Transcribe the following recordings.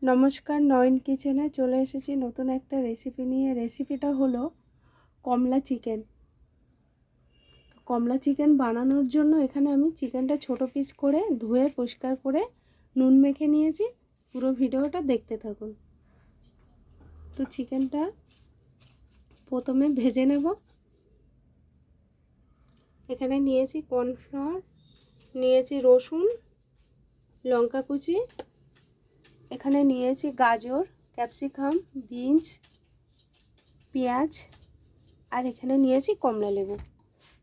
নমস্কার, নয়ন কিচেনে চলে এসেছি নতুন একটা রেসিপি নিয়ে। রেসিপিটা হলো কমলা চিকেন। কমলা চিকেন বানানোর জন্য এখানে আমি চিকেনটা ছোট পিস করে ধুয়ে পরিষ্কার করে নুন মেখে নিয়েছি। পুরো ভিডিওটা দেখতে থাকুন। তো চিকেনটা প্রথমে ভেজে নেব। এখানে নিয়েছি কর্নফ্লাওয়ার, নিয়েছি রসুন, লঙ্কা কুচি, এখানে নিয়েছি গাজর, ক্যাপসিকাম, বিনস, পেঁয়াজ, আর এখানে নিয়েছি কমলা লেবু।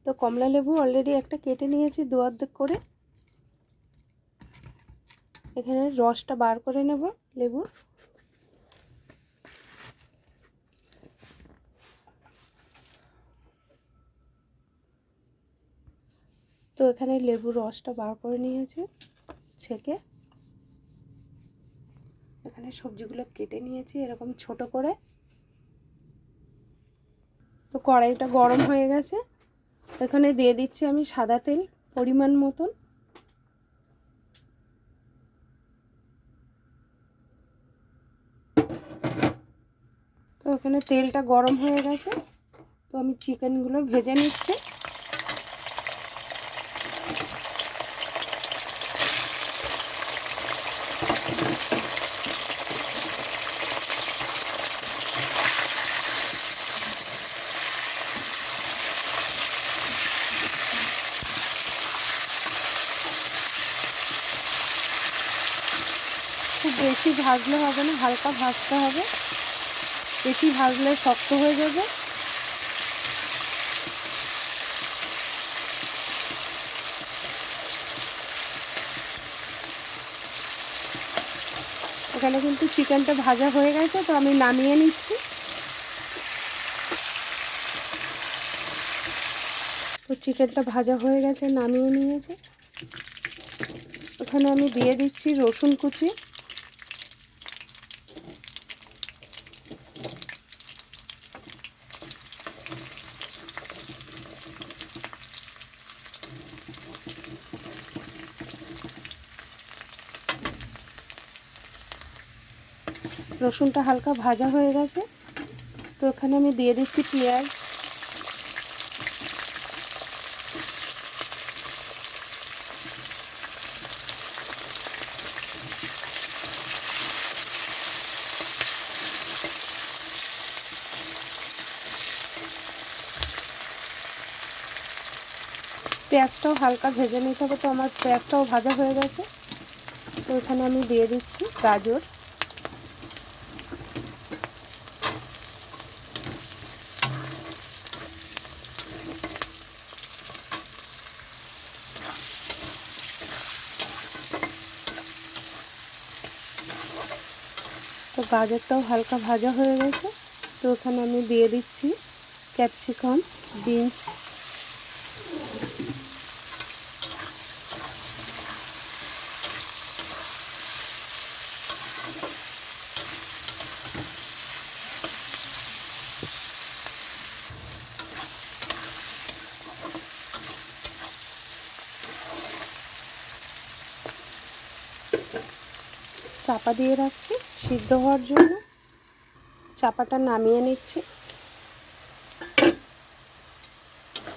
তো কমলা লেবু অলরেডি একটা কেটে নিয়েছি দু অর্ধেক করে। এখানে রসটা বার করে নেব লেবুর। তো এখানে লেবুর রসটা বার করে নিয়েছি ছেঁকে। এখানে সবজিগুলো কেটে নিয়েছি এরকম ছোট করে। তো কড়াইটা গরম হয়ে গেছে, এখানে দিয়ে দিচ্ছি আমি সাদা তেল পরিমাণ মতন। তো এখানে তেলটা গরম হয়ে গেছে, তো আমি চিকেনগুলো ভেজে নিচ্ছি। খুব বেশি ভাজলে হবে না, হালকা ভাজতে হবে, বেশি ভাজলে শক্ত হয়ে যাবে। এখানে কিন্তু চিকেনটা ভাজা হয়ে গেছে, তো আমি নামিয়ে নিচ্ছি। তো চিকেনটা ভাজা হয়ে গেছে, নামিয়ে নিয়েছি। এখানে আমি দিয়ে দিচ্ছি রসুন কুচি, রসুনটা হালকা ভাজা হয়ে গেছে। তো এখানে আমি দিয়ে দিচ্ছি পেঁয়াজ, পেঁয়াজটাও হালকা ভেজে নিতে হবে। তো আমার পেঁয়াজটাও ভাজা হয়ে গেছে। তো এখানে আমি দিয়ে দিচ্ছি গাজর, তো গাজরটাও হালকা ভাজা হয়ে গেছে। তো এখানে আমি দিয়ে দিচ্ছি ক্যাপসিকাম, বিনস, চাপা দিয়ে রাখছি সিদ্ধ হওয়ার জন্য। চাপাটা নামিয়ে নিচ্ছি।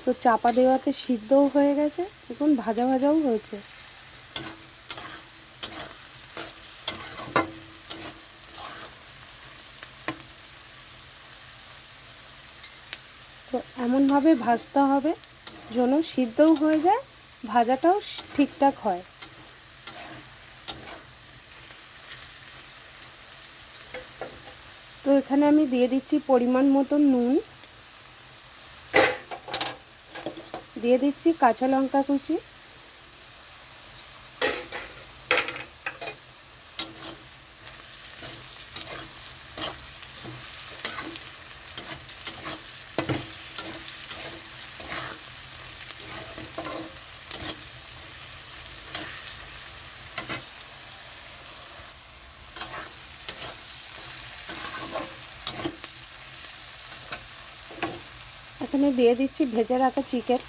তো চাপা দেওয়াতে সিদ্ধও হয়ে গেছে, দেখুন ভাজা ভাজাও হয়েছে। তো এমনভাবে ভাজতে হবে যেন সিদ্ধও হয়ে যায়, ভাজাটাও ঠিকঠাক হয়। তো এখানে আমি দিয়ে দিচ্ছি পরিমাণ মতন নুন, দিয়ে দিচ্ছি কাঁচা লঙ্কা কুচি, এখানে দিয়ে দিচ্ছি ভেজে রাখা চিকেন।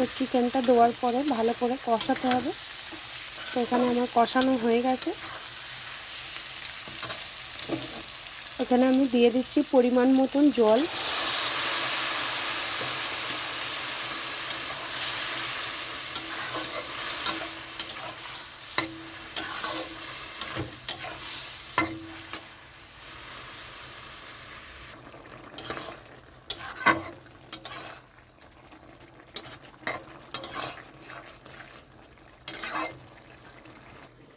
তো চিকেনটা দেওয়ার পরে ভালো করে কষাতে হবে। তো এখানে আমার কষানো হয়ে গেছে। এখানে আমি দিয়ে দিচ্ছি পরিমাণ মতন জল।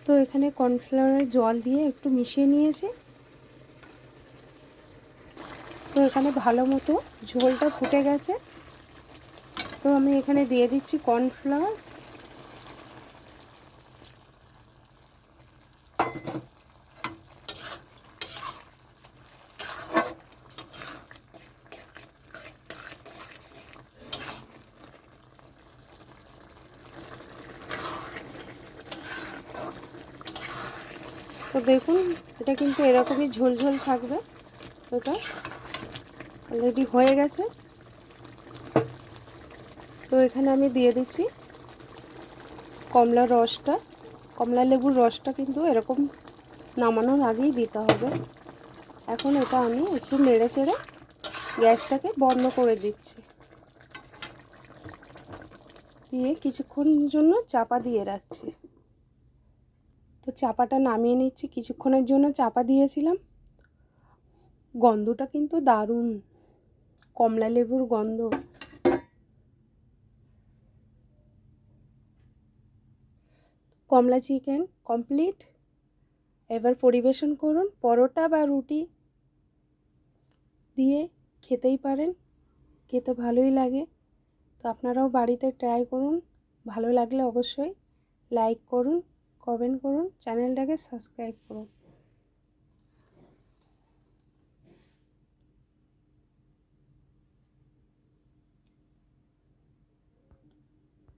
তো এখানে কর্নফ্লাওয়ারের জল দিয়ে একটু মিশিয়ে নিয়েছি। তো এখানে ভালো মতো ঝোলটা ফুটে গেছে। তো আমি এখানে দিয়ে দিচ্ছি কর্নফ্লাওয়ার। তো দেখুন এটা কিন্তু এরকমই ঝোলঝোল থাকবে। ওটা অলরেডি হয়ে গেছে। তো এখানে আমি দিয়ে দিচ্ছি কমলা রসটা। কমলা লেবুর রসটা কিন্তু এরকম নামানোর আগেই দিতে হবে। এখন এটা আমি একটু নেড়ে চেড়ে গ্যাসটাকে বন্ধ করে দিচ্ছি, দিয়ে কিছুক্ষণের জন্য চাপা দিয়ে রাখছি। তো চাপাটা নামিয়ে নিচ্ছি। কিছুক্ষণের জন্য চাপা দিয়েছিলাম। গন্ধটা কিন্তু দারুণ, কমলা লেবুর গন্ধ। কমলা চিকেন কমপ্লিট। এবার পরিবেশন করুন। পরোটা বা রুটি দিয়ে খেতেই পারেন, খেতে ভালোই লাগে। তো আপনারাও বাড়িতে ট্রাই করুন। ভালো লাগলে অবশ্যই লাইক করুন, কমেন্ট করুন, চ্যানেলটাকে সাবস্ক্রাইব করুন।